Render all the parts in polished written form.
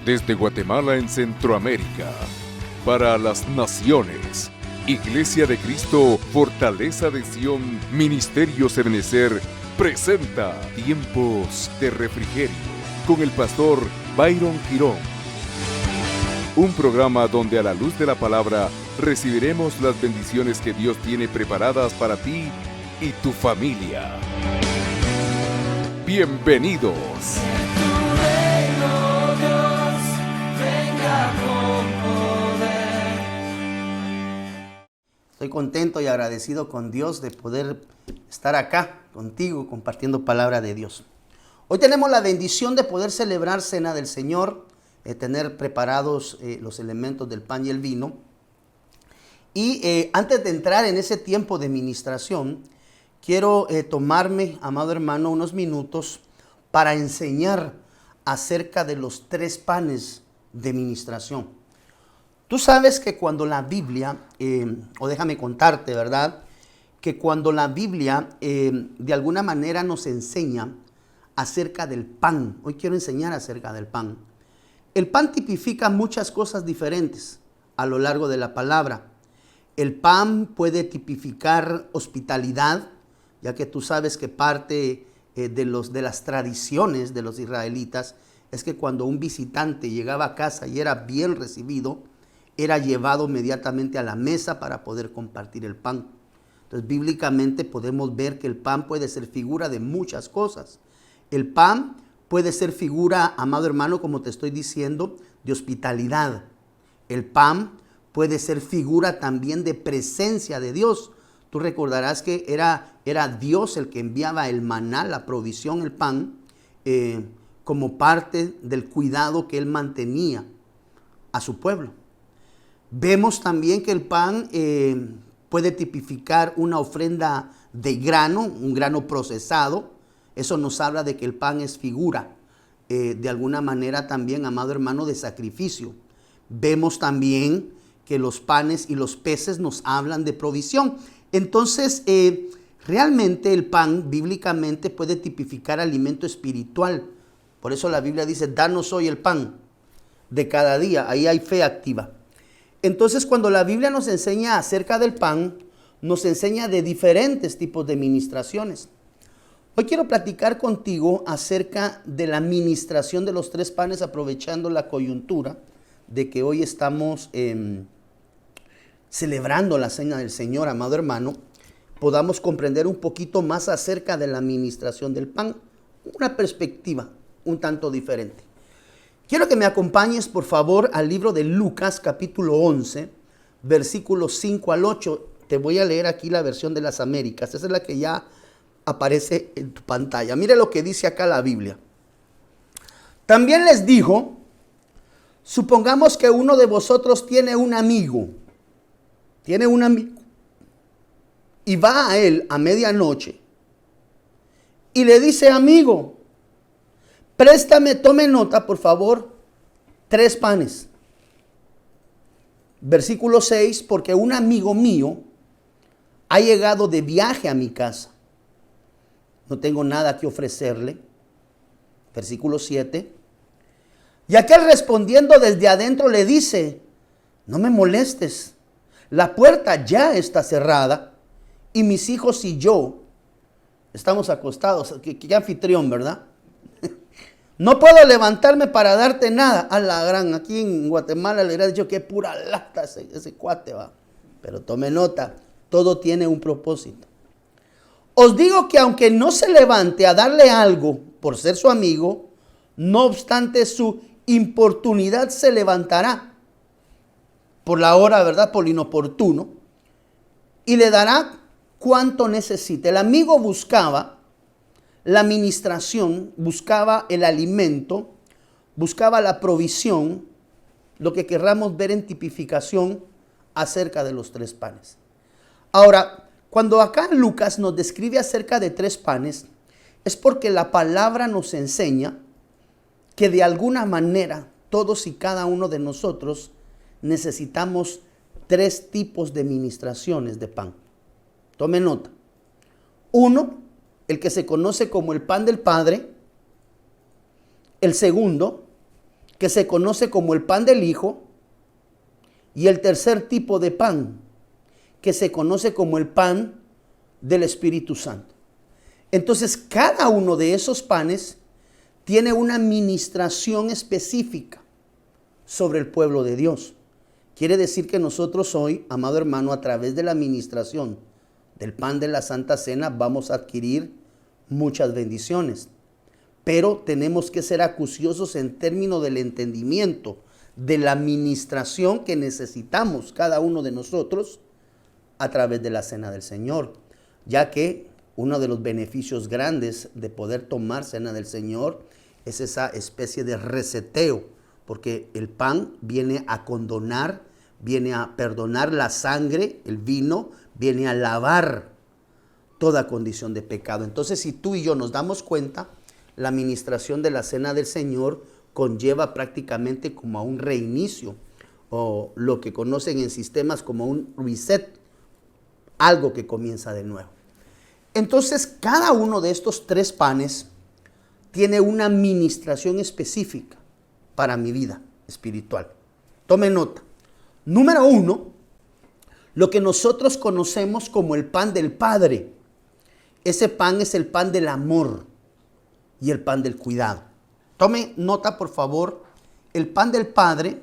Desde Guatemala en Centroamérica, para las naciones, Iglesia de Cristo, Fortaleza de Sion, Ministerio Ebenecer, presenta Tiempos de Refrigerio con el pastor Byron Girón. Un programa donde a la luz de la palabra recibiremos las bendiciones que Dios tiene preparadas para ti y tu familia. Bienvenidos. Estoy contento y agradecido con Dios de poder estar acá contigo compartiendo palabra de Dios. Hoy tenemos la bendición de poder celebrar Cena del Señor, tener preparados los elementos del pan y el vino. Y antes de entrar en ese tiempo de ministración, quiero tomarme, amado hermano, unos minutos para enseñar acerca de los 3 panes de ministración. Tú sabes que cuando la Biblia, o déjame contarte, ¿verdad? Que cuando la Biblia de alguna manera nos enseña acerca del pan, hoy quiero enseñar acerca del pan. El pan tipifica muchas cosas diferentes a lo largo de la palabra. El pan puede tipificar hospitalidad, ya que tú sabes que parte de las tradiciones de los israelitas es que cuando un visitante llegaba a casa y era bien recibido, era llevado inmediatamente a la mesa para poder compartir el pan. Entonces, bíblicamente podemos ver que el pan puede ser figura de muchas cosas. El pan puede ser figura, amado hermano, como te estoy diciendo, de hospitalidad. El pan puede ser figura también de presencia de Dios. Tú recordarás que era Dios el que enviaba el maná, la provisión, el pan, como parte del cuidado que Él mantenía a su pueblo. Vemos también que el pan puede tipificar una ofrenda de grano, un grano procesado. Eso nos habla de que el pan es figura, de alguna manera también, amado hermano, de sacrificio. Vemos también que los panes y los peces nos hablan de provisión. Entonces, realmente el pan bíblicamente puede tipificar alimento espiritual. Por eso la Biblia dice, danos hoy el pan de cada día. Ahí hay fe activa. Entonces, cuando la Biblia nos enseña acerca del pan, nos enseña de diferentes tipos de ministraciones. Hoy quiero platicar contigo acerca de la ministración de los 3 panes, aprovechando la coyuntura de que hoy estamos celebrando la Cena del Señor, amado hermano, podamos comprender un poquito más acerca de la ministración del pan, una perspectiva un tanto diferente. Quiero que me acompañes, por favor, al libro de Lucas, capítulo 11, versículos 5 al 8. Te voy a leer aquí la versión de las Américas. Esa es la que ya aparece en tu pantalla. Mire lo que dice acá la Biblia. También les dijo, supongamos que uno de vosotros tiene un amigo, y va a él a medianoche y le dice, amigo, préstame, tome nota, por favor, 3 panes. Versículo 6, porque un amigo mío ha llegado de viaje a mi casa. No tengo nada que ofrecerle. Versículo 7. Y aquel respondiendo desde adentro le dice, no me molestes, la puerta ya está cerrada y mis hijos y yo estamos acostados. Qué anfitrión, ¿verdad? No puedo levantarme para darte nada. A la gran, aquí en Guatemala le hubiera dicho que pura lata ese cuate va. Pero tome nota, todo tiene un propósito. Os digo que aunque no se levante a darle algo por ser su amigo, no obstante su importunidad se levantará por la hora, ¿verdad? Por lo inoportuno, y le dará cuanto necesite. El amigo buscaba la administración, buscaba el alimento, buscaba la provisión, lo que querramos ver en tipificación acerca de los 3 panes. Ahora, cuando acá Lucas nos describe acerca de 3 panes, es porque la palabra nos enseña que de alguna manera todos y cada uno de nosotros necesitamos 3 tipos de ministraciones de pan. Tome nota. 1, el que se conoce como el pan del Padre. El segundo, que se conoce como el pan del Hijo, y el tercer tipo de pan, que se conoce como el pan del Espíritu Santo. Entonces, cada uno de esos panes tiene una ministración específica sobre el pueblo de Dios. Quiere decir que nosotros hoy, amado hermano, a través de la ministración del pan de la Santa Cena, vamos a adquirir muchas bendiciones. Pero tenemos que ser acuciosos en términos del entendimiento de la ministración que necesitamos cada uno de nosotros a través de la cena del Señor, ya que uno de los beneficios grandes de poder tomar cena del Señor es esa especie de reseteo, porque el pan viene a condonar, viene a perdonar la sangre, el vino viene a lavar toda condición de pecado. Entonces, si tú y yo nos damos cuenta, la administración de la cena del Señor conlleva prácticamente como a un reinicio, o lo que conocen en sistemas como un reset, algo que comienza de nuevo. Entonces, cada uno de estos tres panes tiene una ministración específica para mi vida espiritual. Tome nota. Número 1, lo que nosotros conocemos como el pan del Padre. Ese pan es el pan del amor y el pan del cuidado. Tome nota, por favor. El pan del Padre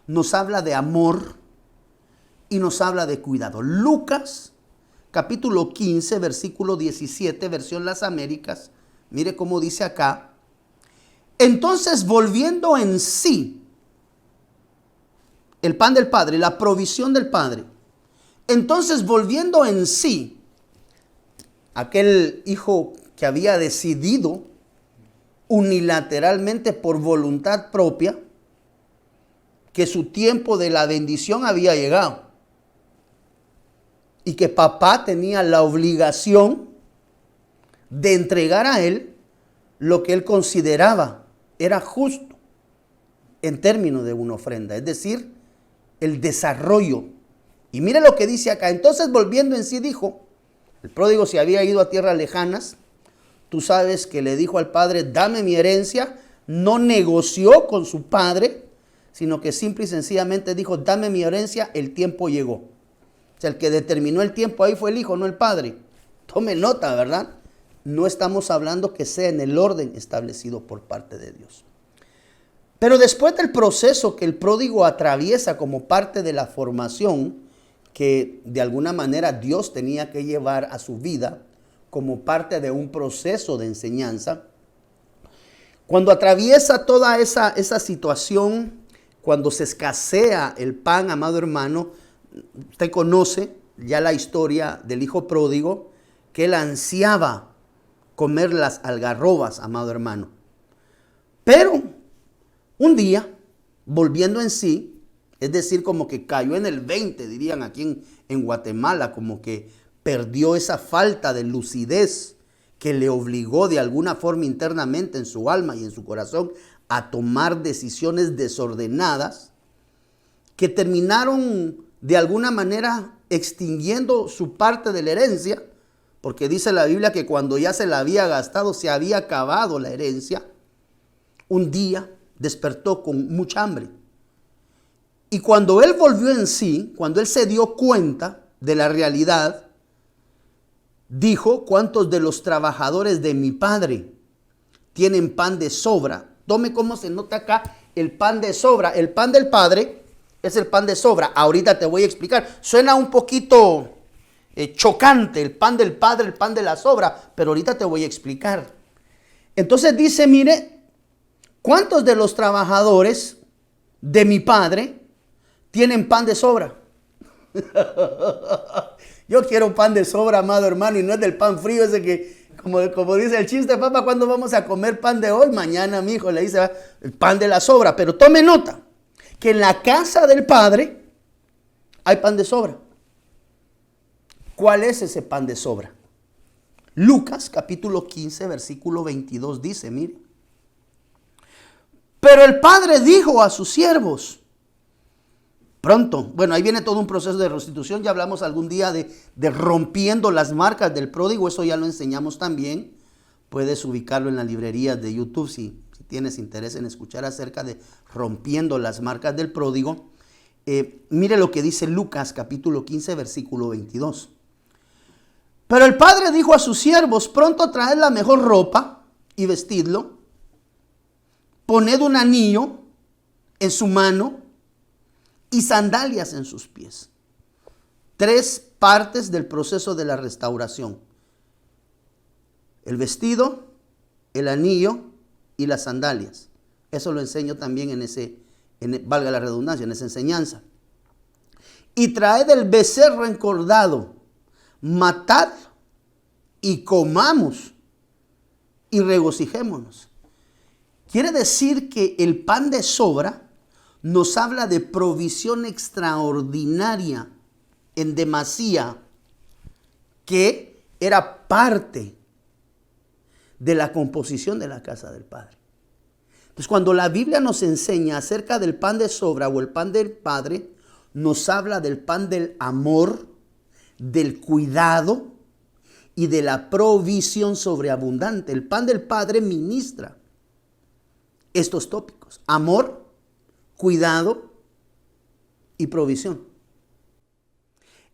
nos habla de amor y nos habla de cuidado. Lucas, capítulo 15, versículo 17, versión Las Américas. Mire cómo dice acá. Entonces, volviendo en sí, el pan del Padre, la provisión del Padre. Entonces, volviendo en sí, aquel hijo que había decidido unilateralmente por voluntad propia que su tiempo de la bendición había llegado y que papá tenía la obligación de entregar a él lo que él consideraba era justo en términos de una ofrenda, es decir, el desarrollo. Y mire lo que dice acá. Entonces, volviendo en sí, dijo, el pródigo se había ido a tierras lejanas. Tú sabes que le dijo al padre, dame mi herencia. No negoció con su padre, sino que simple y sencillamente dijo, dame mi herencia, el tiempo llegó. O sea, el que determinó el tiempo ahí fue el hijo, no el padre. Tome nota, ¿verdad? No estamos hablando que sea en el orden establecido por parte de Dios. Pero después del proceso que el pródigo atraviesa como parte de la formación que de alguna manera Dios tenía que llevar a su vida como parte de un proceso de enseñanza, cuando atraviesa toda esa situación, cuando se escasea el pan, amado hermano, usted conoce ya la historia del hijo pródigo, que él ansiaba comer las algarrobas, amado hermano. Pero un día, volviendo en sí, es decir, como que cayó en el 20, dirían aquí en Guatemala, como que perdió esa falta de lucidez que le obligó de alguna forma internamente en su alma y en su corazón a tomar decisiones desordenadas que terminaron de alguna manera extinguiendo su parte de la herencia, porque dice la Biblia que cuando ya se la había gastado, se había acabado la herencia, un día despertó con mucha hambre. Y cuando él volvió en sí, cuando él se dio cuenta de la realidad, dijo, ¿cuántos de los trabajadores de mi padre tienen pan de sobra? Tome cómo se nota acá el pan de sobra. El pan del Padre es el pan de sobra. Ahorita te voy a explicar. Suena un poquito chocante el pan del Padre, el pan de la sobra, pero ahorita te voy a explicar. Entonces dice, mire, ¿cuántos de los trabajadores de mi Padre tienen pan de sobra? Yo quiero pan de sobra, amado hermano, y no es del pan frío ese que, como dice el chiste, papá, ¿cuándo vamos a comer pan de hoy? Mañana, mi hijo, le dice, el pan de la sobra. Pero tome nota, que en la casa del Padre hay pan de sobra. ¿Cuál es ese pan de sobra? Lucas, capítulo 15, versículo 22, dice, mire. Pero el Padre dijo a sus siervos, pronto, bueno, ahí viene todo un proceso de restitución, ya hablamos algún día de rompiendo las marcas del pródigo, eso ya lo enseñamos también, puedes ubicarlo en las librerías de YouTube si tienes interés en escuchar acerca de rompiendo las marcas del pródigo, mire lo que dice Lucas capítulo 15, versículo 22. Pero el padre dijo a sus siervos: pronto traed la mejor ropa y vestidlo, poned un anillo en su mano y sandalias en sus pies. 3 partes del proceso de la restauración: el vestido, el anillo y las sandalias. Eso lo enseño también valga la redundancia, en esa enseñanza. Y traed el becerro encordado, matad y comamos y regocijémonos. Quiere decir que el pan de sobra nos habla de provisión extraordinaria, en demasía, que era parte de la composición de la casa del Padre. Entonces, cuando la Biblia nos enseña acerca del pan de sobra o el pan del Padre, nos habla del pan del amor, del cuidado y de la provisión sobreabundante. El pan del Padre ministra estos tópicos: amor, cuidado y provisión.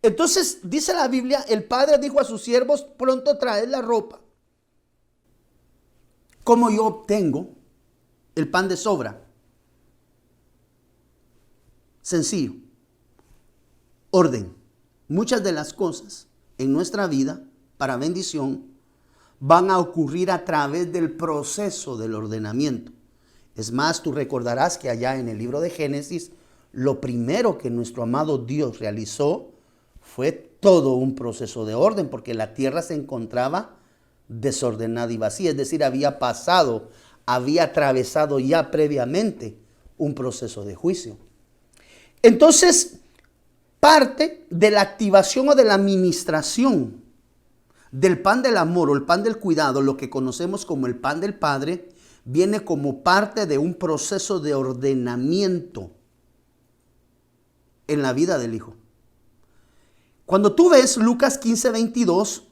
Entonces, dice la Biblia, el Padre dijo a sus siervos: pronto traed la ropa. ¿Cómo yo obtengo el pan de sobra? Sencillo. Orden. Muchas de las cosas en nuestra vida para bendición van a ocurrir a través del proceso del ordenamiento. Es más, tú recordarás que allá en el libro de Génesis, lo primero que nuestro amado Dios realizó fue todo un proceso de orden, porque la tierra se encontraba desordenada y vacía, es decir, había atravesado ya previamente un proceso de juicio. Entonces, parte de la activación o de la administración del pan del amor o el pan del cuidado, lo que conocemos como el pan del Padre, viene como parte de un proceso de ordenamiento en la vida del Hijo. Cuando tú ves Lucas 15, 22,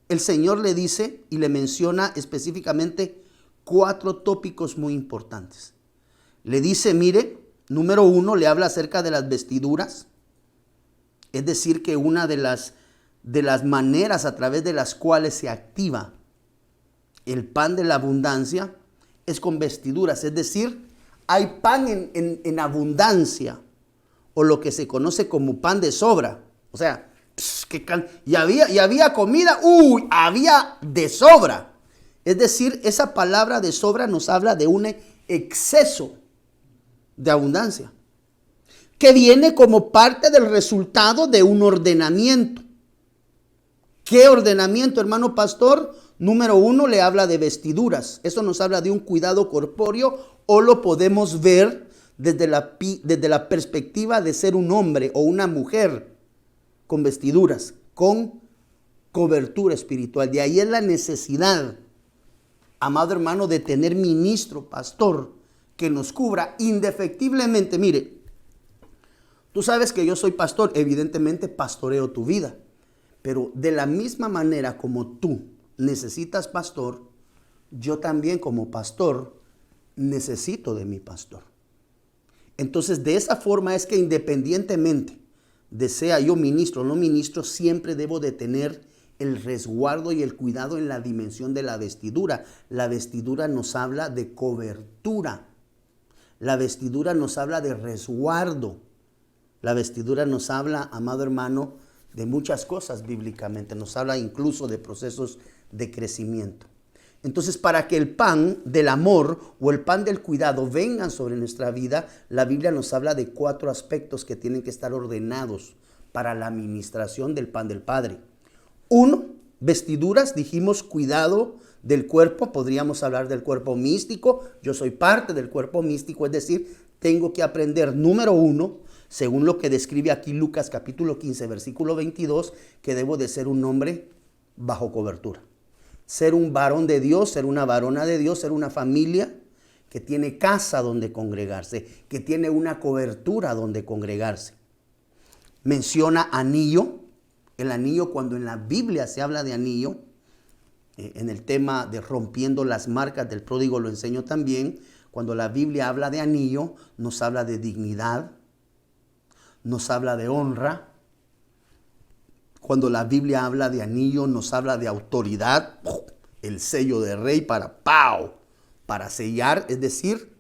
el Señor le dice y le menciona específicamente 4 tópicos muy importantes. Le dice, mire, número 1, le habla acerca de las vestiduras. Es decir, que una de las maneras a través de las cuales se activa el pan de la abundancia es con vestiduras. Es decir, hay pan en abundancia, o lo que se conoce como pan de sobra. O sea, y había comida, había de sobra. Es decir, esa palabra de sobra nos habla de un exceso de abundancia, que viene como parte del resultado de un ordenamiento. ¿Qué ordenamiento, hermano pastor? Número 1, le habla de vestiduras. Eso nos habla de un cuidado corpóreo, o lo podemos ver desde la perspectiva de ser un hombre o una mujer con vestiduras, con cobertura espiritual. De ahí es la necesidad, amado hermano, de tener ministro, pastor, que nos cubra indefectiblemente. Mire, tú sabes que yo soy pastor, evidentemente pastoreo tu vida, pero de la misma manera como tú necesitas pastor, yo también como pastor necesito de mi pastor. Entonces, de esa forma es que independientemente de sea yo ministro o no ministro, siempre debo de tener el resguardo y el cuidado en la dimensión de la vestidura. La vestidura nos habla de cobertura. La vestidura nos habla de resguardo. La vestidura nos habla, amado hermano, de muchas cosas bíblicamente. Nos habla incluso de procesos de crecimiento. Entonces, para que el pan del amor o el pan del cuidado vengan sobre nuestra vida, la Biblia nos habla de 4 aspectos que tienen que estar ordenados para la administración del pan del Padre. 1, vestiduras, dijimos cuidado del cuerpo, podríamos hablar del cuerpo místico. Yo soy parte del cuerpo místico, es decir, tengo que aprender, número 1, según lo que describe aquí Lucas capítulo 15, versículo 22, que debo de ser un hombre bajo cobertura. Ser un varón de Dios, ser una varona de Dios, ser una familia que tiene casa donde congregarse, que tiene una cobertura donde congregarse. Menciona anillo. El anillo, cuando en la Biblia se habla de anillo, en el tema de rompiendo las marcas del pródigo lo enseño también. Cuando la Biblia habla de anillo, nos habla de dignidad, nos habla de honra. Cuando la Biblia habla de anillo, nos habla de autoridad, el sello de rey para sellar. Es decir,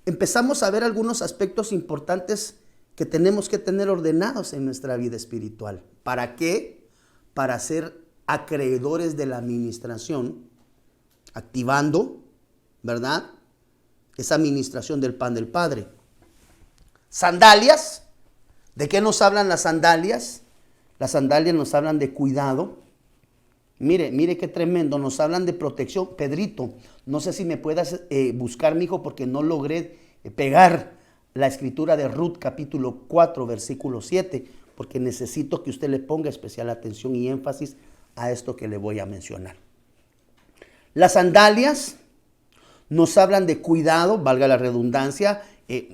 empezamos a ver algunos aspectos importantes que tenemos que tener ordenados en nuestra vida espiritual. ¿Para qué? Para ser acreedores de la administración, activando, ¿verdad?, esa administración del pan del Padre. Sandalias. ¿De qué nos hablan las sandalias? Las sandalias nos hablan de cuidado. Mire qué tremendo. Nos hablan de protección. Pedrito, no sé si me puedas buscar, mijo, porque no logré pegar la escritura de Ruth capítulo 4, versículo 7, porque necesito que usted le ponga especial atención y énfasis a esto que le voy a mencionar. Las sandalias nos hablan de cuidado, valga la redundancia.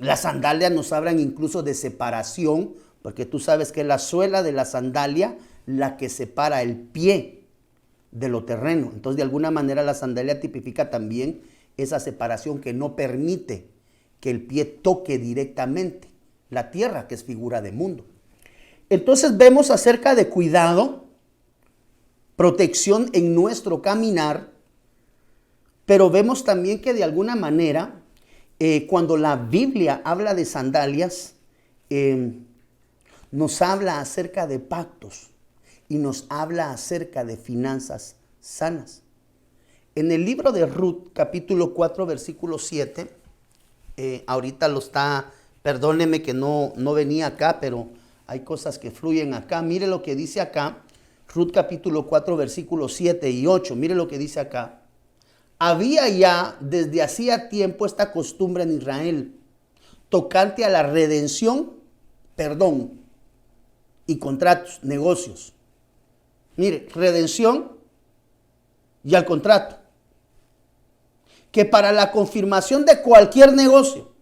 Las sandalias nos hablan incluso de separación, porque tú sabes que es la suela de la sandalia la que separa el pie de lo terreno. Entonces, de alguna manera, la sandalia tipifica también esa separación que no permite que el pie toque directamente la tierra, que es figura de mundo. Entonces, vemos acerca de cuidado, protección en nuestro caminar, pero vemos también que de alguna manera, cuando la Biblia habla de sandalias, nos habla acerca de pactos y nos habla acerca de finanzas sanas. En el libro de Ruth, capítulo 4, versículo 7, ahorita lo está, perdóneme que no venía acá, pero hay cosas que fluyen acá. Mire lo que dice acá, Ruth capítulo 4, versículos 7 y 8, mire lo que dice acá. Había ya desde hacía tiempo esta costumbre en Israel, tocante a la redención, perdón y contratos, negocios. Mire, redención y al contrato. Que para la confirmación de cualquier negocio,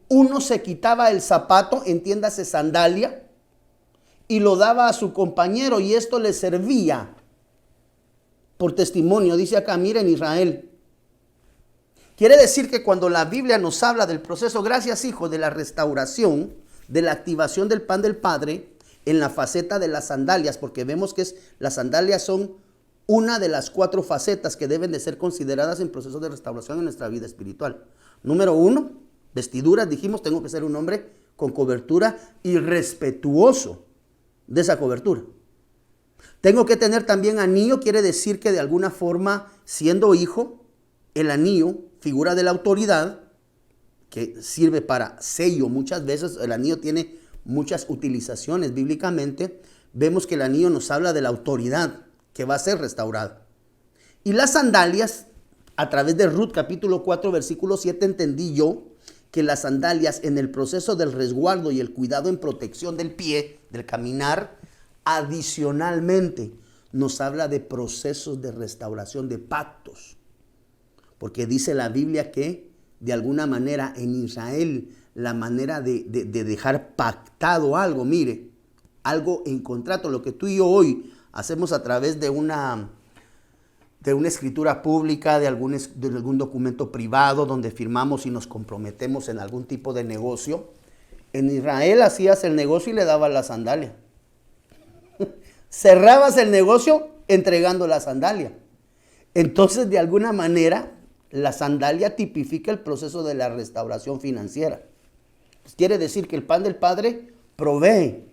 uno se quitaba el zapato, entiéndase sandalia, y lo daba a su compañero y esto le servía por testimonio. Dice acá, miren Israel. Quiere decir que cuando la Biblia nos habla del proceso, gracias hijo, de la restauración, de la activación del pan del Padre, en la faceta de las sandalias, porque vemos que las sandalias son una de las 4 facetas que deben de ser consideradas en proceso de restauración en nuestra vida espiritual. Número 1, vestiduras, dijimos, tengo que ser un hombre con cobertura y respetuoso de esa cobertura. Tengo que tener también anillo, quiere decir que de alguna forma, siendo hijo, el anillo, figura de la autoridad, que sirve para sello muchas veces. El anillo tiene muchas utilizaciones bíblicamente. Vemos que el anillo nos habla de la autoridad que va a ser restaurada. Y las sandalias, a través de Ruth capítulo 4, versículo 7, entendí yo que las sandalias en el proceso del resguardo y el cuidado en protección del pie, del caminar, adicionalmente nos habla de procesos de restauración de pactos. Porque dice la Biblia que de alguna manera en Israel la manera de dejar pactado algo, mire, algo en contrato, lo que tú y yo hoy hacemos a través de una escritura pública, de algún documento privado donde firmamos y nos comprometemos en algún tipo de negocio. En Israel hacías el negocio y le dabas la sandalia. Cerrabas el negocio entregando la sandalia. Entonces, de alguna manera, la sandalia tipifica el proceso de la restauración financiera. Pues quiere decir que el pan del Padre provee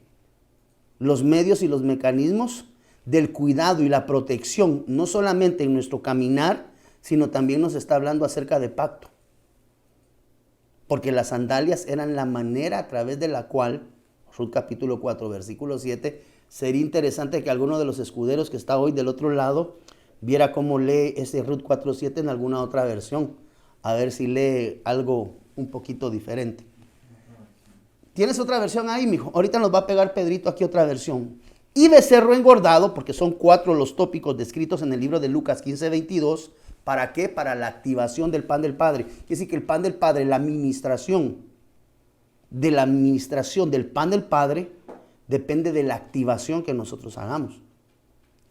los medios y los mecanismos del cuidado y la protección, no solamente en nuestro caminar, sino también nos está hablando acerca de pacto. Porque las sandalias eran la manera a través de la cual, Ruth capítulo 4, versículo 7, sería interesante que alguno de los escuderos que está hoy del otro lado viera cómo lee ese Ruth 4:7 en alguna otra versión. A ver si lee algo un poquito diferente. ¿Tienes otra versión ahí, mijo? Ahorita nos va a pegar Pedrito aquí otra versión. Y becerro engordado, porque son 4 los tópicos descritos en el libro de Lucas 15:22. ¿Para qué? Para la activación del pan del Padre. Quiere decir que el pan del Padre, la administración del pan del Padre, depende de la activación que nosotros hagamos.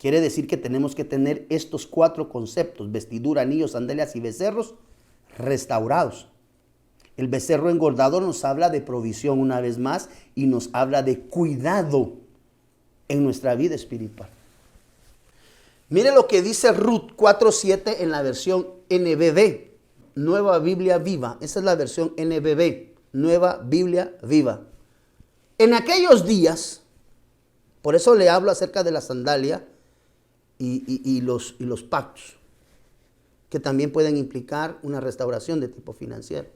Quiere decir que tenemos que tener estos 4 conceptos: vestidura, anillos, sandalias y becerros restaurados. El becerro engordado nos habla de provisión una vez más y nos habla de cuidado en nuestra vida espiritual. Mire lo que dice Ruth 4:7 en la versión NBV, Nueva Biblia Viva. Esa es la versión NBV, Nueva Biblia Viva. En aquellos días, por eso le hablo acerca de la sandalia y los pactos, que también pueden implicar una restauración de tipo financiero.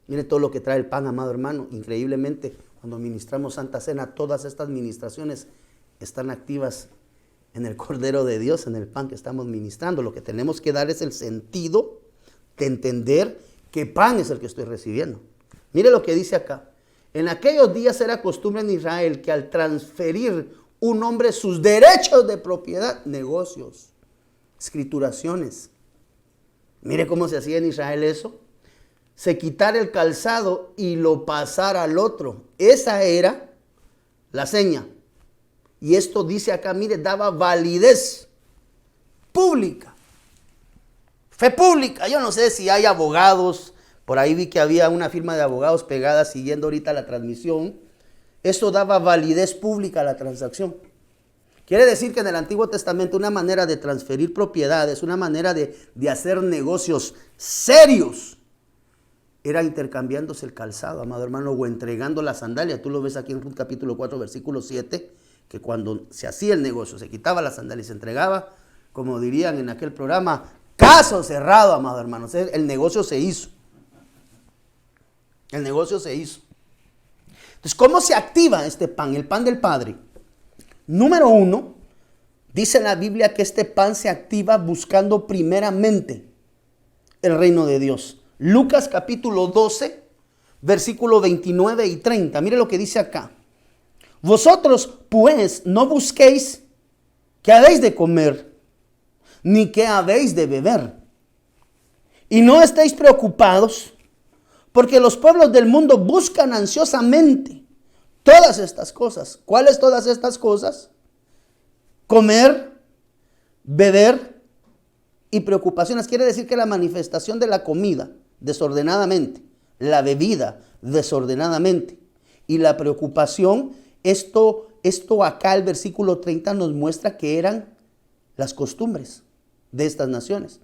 Mire todo lo que trae el pan, amado hermano. Increíblemente, cuando ministramos Santa Cena, todas estas ministraciones están activas en el Cordero de Dios, en el pan que estamos ministrando. Lo que tenemos que dar es el sentido de entender qué pan es el que estoy recibiendo. Mire lo que dice acá. En aquellos días era costumbre en Israel que al transferir un hombre sus derechos de propiedad, negocios, escrituraciones. Mire cómo se hacía en Israel eso. Se quitara el calzado y lo pasara al otro. Esa era la seña. Y esto dice acá, mire, daba validez pública. Fe pública. Yo no sé si hay abogados. Por ahí vi que había una firma de abogados pegada siguiendo ahorita la transmisión. Eso daba validez pública a la transacción. Quiere decir que en el Antiguo Testamento una manera de transferir propiedades, una manera de hacer negocios serios, era intercambiándose el calzado, amado hermano, o entregando la sandalia. Tú lo ves aquí en Ruth capítulo 4, versículo 7, que cuando se hacía el negocio, se quitaba la sandalia y se entregaba, como dirían en aquel programa, caso cerrado, amado hermano. El negocio se hizo. El negocio se hizo. Entonces, ¿cómo se activa este pan? El pan del Padre. Número 1, dice la Biblia que este pan se activa buscando primeramente el reino de Dios. Lucas capítulo 12, versículo 29 y 30. Mire lo que dice acá. Vosotros pues no busquéis qué habéis de comer, ni qué habéis de beber. Y no estéis preocupados, porque los pueblos del mundo buscan ansiosamente todas estas cosas. ¿Cuáles todas estas cosas? Comer, beber y preocupaciones. Quiere decir que la manifestación de la comida desordenadamente, la bebida desordenadamente y la preocupación, esto acá el versículo 30 nos muestra que eran las costumbres de estas naciones.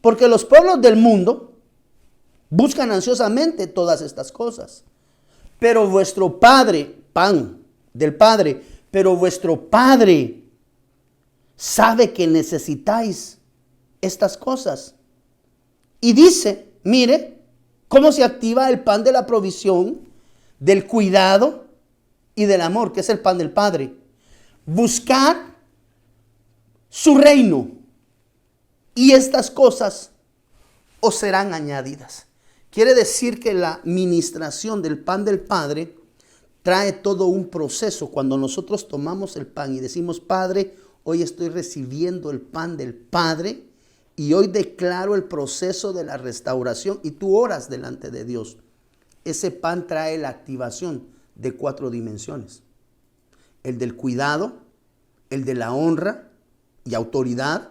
Porque los pueblos del mundo buscan ansiosamente todas estas cosas. Pero vuestro Padre, pan del Padre, pero vuestro Padre sabe que necesitáis estas cosas. Y dice, mire, cómo se activa el pan de la provisión, del cuidado y del amor, que es el pan del Padre. Buscar su reino y estas cosas os serán añadidas. Quiere decir que la ministración del pan del Padre trae todo un proceso. Cuando nosotros tomamos el pan y decimos, Padre, hoy estoy recibiendo el pan del Padre y hoy declaro el proceso de la restauración, y tú oras delante de Dios. Ese pan trae la activación de 4 dimensiones. El del cuidado, el de la honra y autoridad,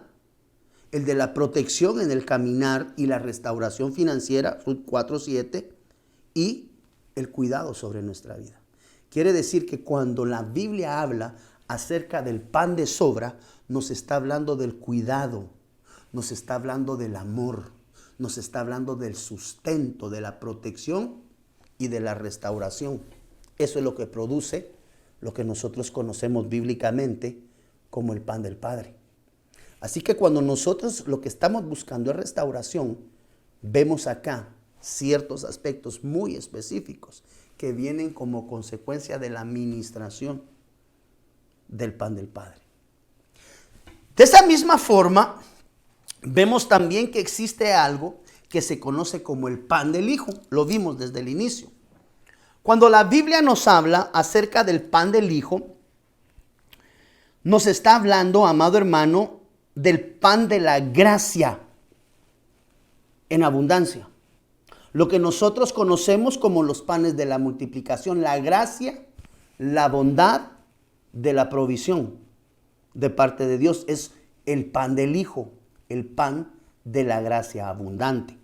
el de la protección en el caminar y la restauración financiera, Ruth 4:7, y el cuidado sobre nuestra vida. Quiere decir que cuando la Biblia habla acerca del pan de sobra, nos está hablando del cuidado, nos está hablando del amor, nos está hablando del sustento, de la protección y de la restauración. Eso es lo que produce lo que nosotros conocemos bíblicamente como el pan del Padre. Así que cuando nosotros lo que estamos buscando es restauración, vemos acá ciertos aspectos muy específicos que vienen como consecuencia de la administración del pan del Padre. De esa misma forma, vemos también que existe algo que se conoce como el pan del Hijo. Lo vimos desde el inicio. Cuando la Biblia nos habla acerca del pan del Hijo, nos está hablando, amado hermano, del pan de la gracia en abundancia. Lo que nosotros conocemos como los panes de la multiplicación, la gracia, la bondad de la provisión. de parte de Dios. Es el pan del Hijo, el pan de la gracia abundante.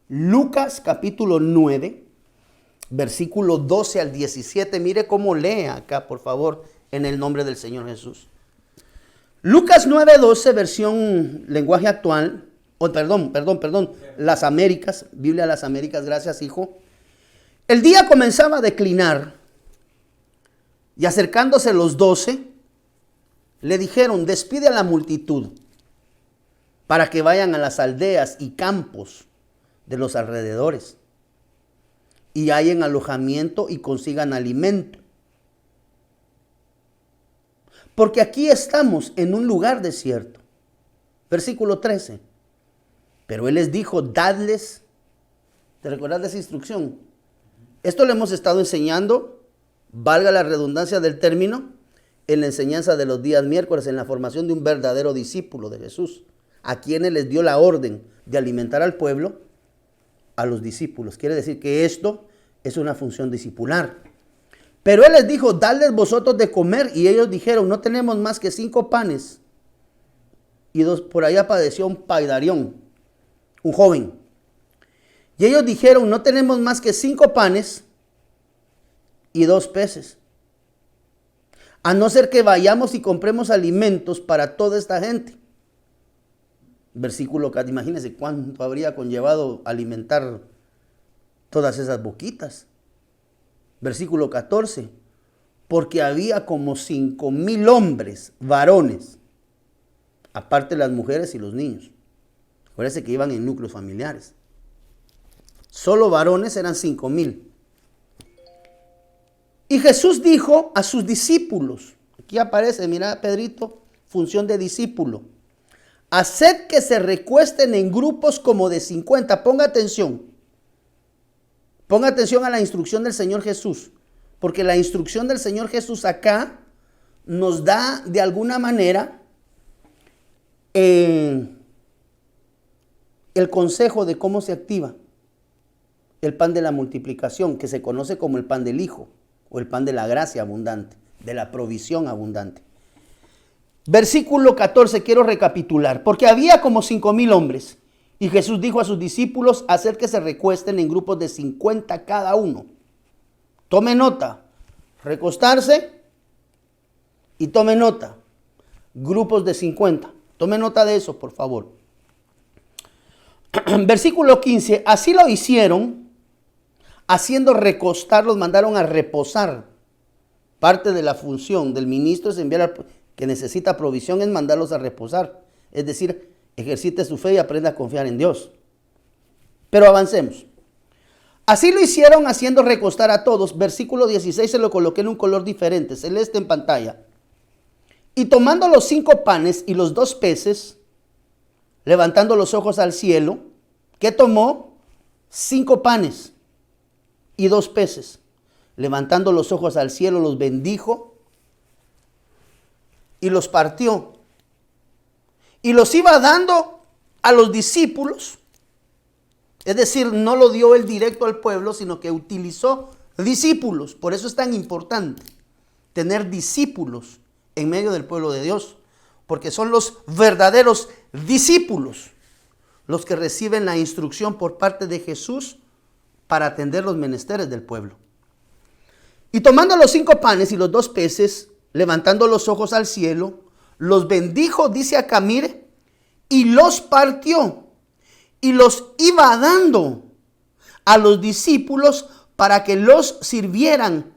Lucas capítulo 9, versículo 12 al 17. Mire cómo lee acá, por favor, en el nombre del Señor Jesús. Lucas 9:12, versión lenguaje actual. Perdón, Las Américas, Biblia de las Américas, gracias, hijo. El día comenzaba a declinar y acercándose los 12, le dijeron: despide a la multitud para que vayan a las aldeas y campos de los alrededores y hallen alojamiento y consigan alimento. Porque aquí estamos en un lugar desierto. Versículo 13. Pero él les dijo: dadles. ¿Te recuerdas de esa instrucción? Esto le hemos estado enseñando, valga la redundancia del término, en la enseñanza de los días miércoles, en la formación de un verdadero discípulo de Jesús, a quienes les dio la orden de alimentar al pueblo, a los discípulos. Quiere decir que esto es una función discipular. Pero él les dijo: dadles vosotros de comer. Y ellos dijeron: no tenemos más que 5 panes. Y por ahí apareció un paidarión, un joven. Y ellos dijeron: no tenemos más que 5 panes y 2 peces. A no ser que vayamos y compremos alimentos para toda esta gente. Versículo 4, imagínense cuánto habría conllevado alimentar todas esas boquitas. Versículo 14, porque había como 5,000 hombres, varones, aparte las mujeres y los niños. Acuérdense que iban en núcleos familiares. Solo varones eran 5,000. Y Jesús dijo a sus discípulos, aquí aparece, mira Pedrito, función de discípulo: haced que se recuesten en grupos como de 50. Ponga atención a la instrucción del Señor Jesús, porque la instrucción del Señor Jesús acá nos da de alguna manera el consejo de cómo se activa el pan de la multiplicación, que se conoce como el pan del Hijo, o el pan de la gracia abundante, de la provisión abundante. Versículo 14, quiero recapitular. Porque había como 5,000 hombres, y Jesús dijo a sus discípulos: haced que se recuesten en grupos de 50 cada uno. Tome nota, recostarse, y tome nota, grupos de 50. Tome nota de eso, por favor. Versículo 15, así lo hicieron. Haciendo recostar, los mandaron a reposar. Parte de la función del ministro es enviar que necesita provisión, es mandarlos a reposar. Es decir, ejercite su fe y aprenda a confiar en Dios. Pero avancemos. Así lo hicieron, haciendo recostar a todos. Versículo 16 se lo coloqué en un color diferente, celeste en pantalla. Y tomando los 5 panes y los 2 peces, levantando los ojos al cielo, ¿qué tomó? 5 panes y 2 peces. Levantando los ojos al cielo, los bendijo y los partió. Y los iba dando a los discípulos. Es decir, no lo dio él directo al pueblo, sino que utilizó discípulos. Por eso es tan importante tener discípulos en medio del pueblo de Dios, porque son los verdaderos discípulos los que reciben la instrucción por parte de Jesús para atender los menesteres del pueblo. Y tomando los 5 panes y los 2 peces, levantando los ojos al cielo, los bendijo, dice acá, mire, y los partió, y los iba dando a los discípulos para que los sirvieran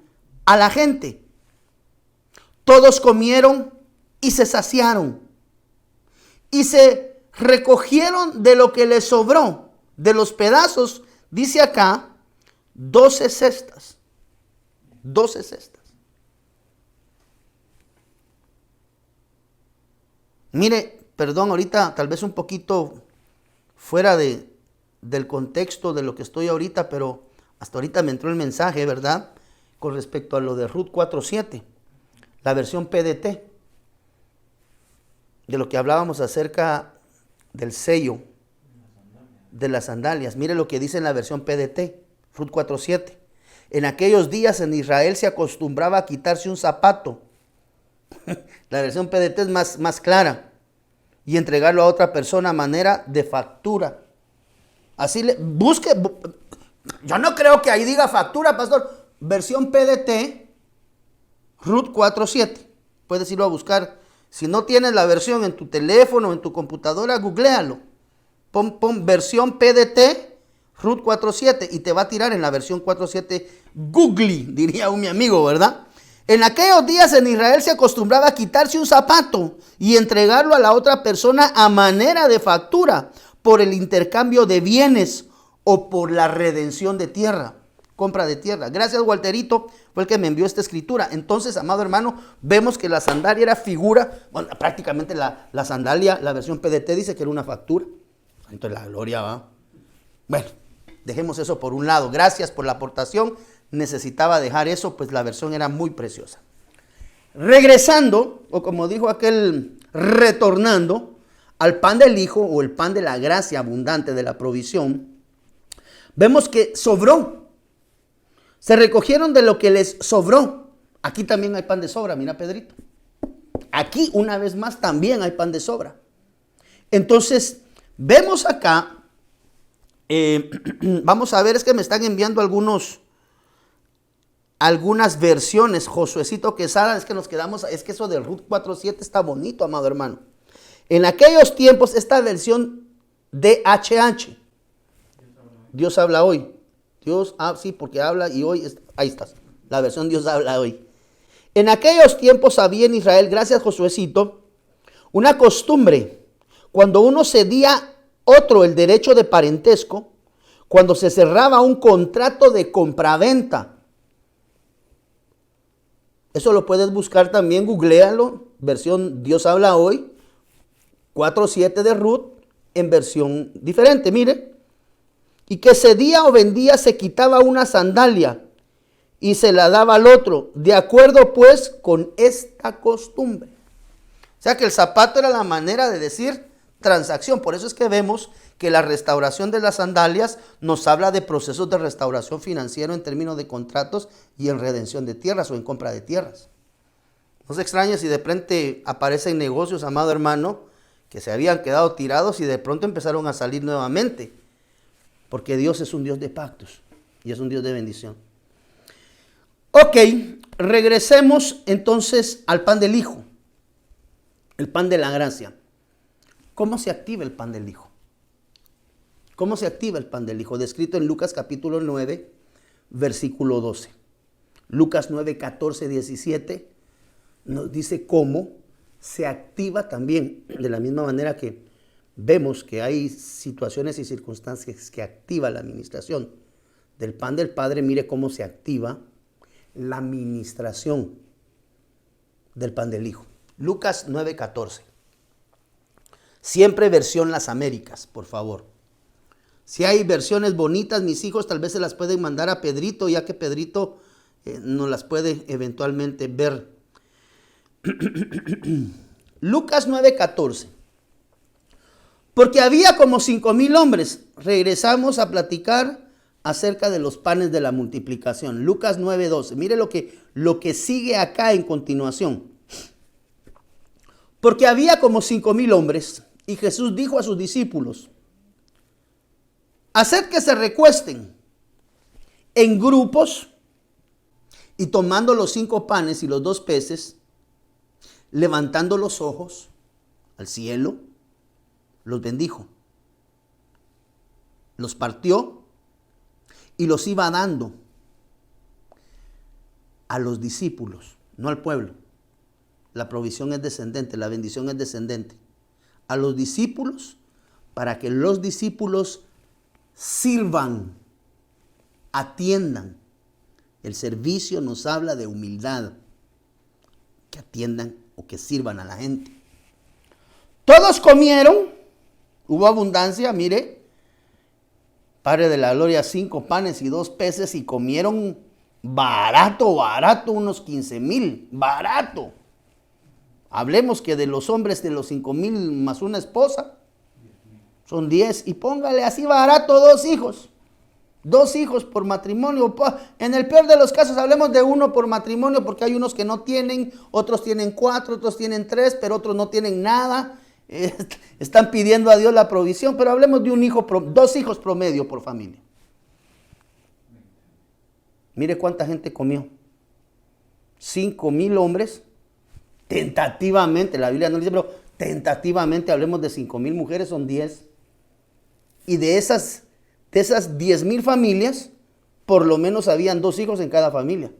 a la gente. Todos comieron y se saciaron, y se recogieron de lo que les sobró, de los pedazos, dice acá, 12 cestas. 12 cestas. Mire, perdón, ahorita tal vez un poquito fuera del contexto de lo que estoy ahorita, pero hasta ahorita me entró el mensaje, ¿verdad? Con respecto a lo de Ruth 4:7, la versión PDT, de lo que hablábamos acerca del sello de las sandalias. Mire lo que dice en la versión PDT, Ruth 4:7. En aquellos días en Israel se acostumbraba a quitarse un zapato La versión PDT es más clara. Y entregarlo a otra persona a manera de factura. Así busque. Yo no creo que ahí diga factura, pastor. Versión PDT, Ruth 4.7. Puedes irlo a buscar. Si no tienes la versión en tu teléfono o en tu computadora, googlealo. Pon versión PDT, Ruth 4.7 y te va a tirar en la versión 4.7 googly, diría mi amigo, ¿verdad? En aquellos días en Israel se acostumbraba a quitarse un zapato y entregarlo a la otra persona a manera de factura por el intercambio de bienes o por la redención de tierra, compra de tierra. Gracias, Walterito, fue el que me envió esta escritura. Entonces, amado hermano, vemos que la sandalia era figura, bueno, prácticamente la sandalia, la versión PDT dice que era una factura. Entonces la gloria va. Bueno, dejemos eso por un lado. Gracias por la aportación. Necesitaba dejar eso, pues la versión era muy preciosa. Regresando, o como dijo aquel, retornando al pan del Hijo o el pan de la gracia abundante de la provisión, vemos que sobró. Se recogieron de lo que les sobró. Aquí también hay pan de sobra, mira Pedrito. Aquí una vez más también hay pan de sobra. Entonces, vemos acá, vamos a ver, es que me están enviando algunas versiones, Josuecito Quesada, es que nos quedamos, es que eso de Ruth 4.7 está bonito, amado hermano. En aquellos tiempos, esta versión DHH, Dios habla hoy. Dios, sí, porque habla y hoy, ahí estás, la versión Dios habla hoy. En aquellos tiempos había en Israel, gracias Josuecito, una costumbre, cuando uno cedía otro el derecho de parentesco, cuando se cerraba un contrato de compraventa. Eso lo puedes buscar también, googlealo, versión Dios habla hoy, 4.7 de Ruth, en versión diferente, mire. Y que cedía o vendía, se quitaba una sandalia y se la daba al otro, de acuerdo pues con esta costumbre. O sea que el zapato era la manera de decir transacción. Por eso es que vemos que la restauración de las sandalias nos habla de procesos de restauración financiero en términos de contratos y en redención de tierras o en compra de tierras. No se extrañe si de repente aparecen negocios, amado hermano, que se habían quedado tirados y de pronto empezaron a salir nuevamente. Porque Dios es un Dios de pactos y es un Dios de bendición. Ok, regresemos entonces al pan del Hijo, el pan de la gracia. ¿Cómo se activa el pan del Hijo? ¿Cómo se activa el pan del Hijo? Descrito en Lucas capítulo 9, versículo 12. Lucas 9, 14, 17 nos dice cómo se activa también, de la misma manera que vemos que hay situaciones y circunstancias que activa la administración del pan del Padre. Mire cómo se activa la administración del pan del Hijo. Lucas 9, 14. Siempre versión Las Américas, por favor. Si hay versiones bonitas, mis hijos tal vez se las pueden mandar a Pedrito, ya que Pedrito nos las puede eventualmente ver. Lucas 9:14. Porque había como 5,000 hombres. Regresamos a platicar acerca de los panes de la multiplicación. Lucas 9:12. Mire lo que sigue acá en continuación. Porque había como 5,000 hombres. Y Jesús dijo a sus discípulos: haced que se recuesten en grupos, y tomando los 5 panes y los 2 peces, levantando los ojos al cielo, los bendijo, los partió y los iba dando a los discípulos, no al pueblo. La provisión es descendente, la bendición es descendente. A los discípulos, para que los discípulos sirvan, atiendan. El servicio nos habla de humildad, que atiendan o que sirvan a la gente. Todos comieron, hubo abundancia, mire, Padre de la Gloria, 5 panes y 2 peces, y comieron barato, unos 15,000, barato. Hablemos que de los hombres de los 5,000 más una esposa, son 10, y póngale así barato 2 hijos. 2 hijos por matrimonio. En el peor de los casos hablemos de 1 por matrimonio, porque hay unos que no tienen, otros tienen 4, otros tienen 3, pero otros no tienen nada. Están pidiendo a Dios la provisión, pero hablemos de 2 hijos promedio por familia. Mire cuánta gente comió. 5,000 hombres, tentativamente, la Biblia no dice, pero tentativamente hablemos de 5,000 mujeres, son 10. Y de esas 10,000 familias, por lo menos habían 2 hijos en cada familia.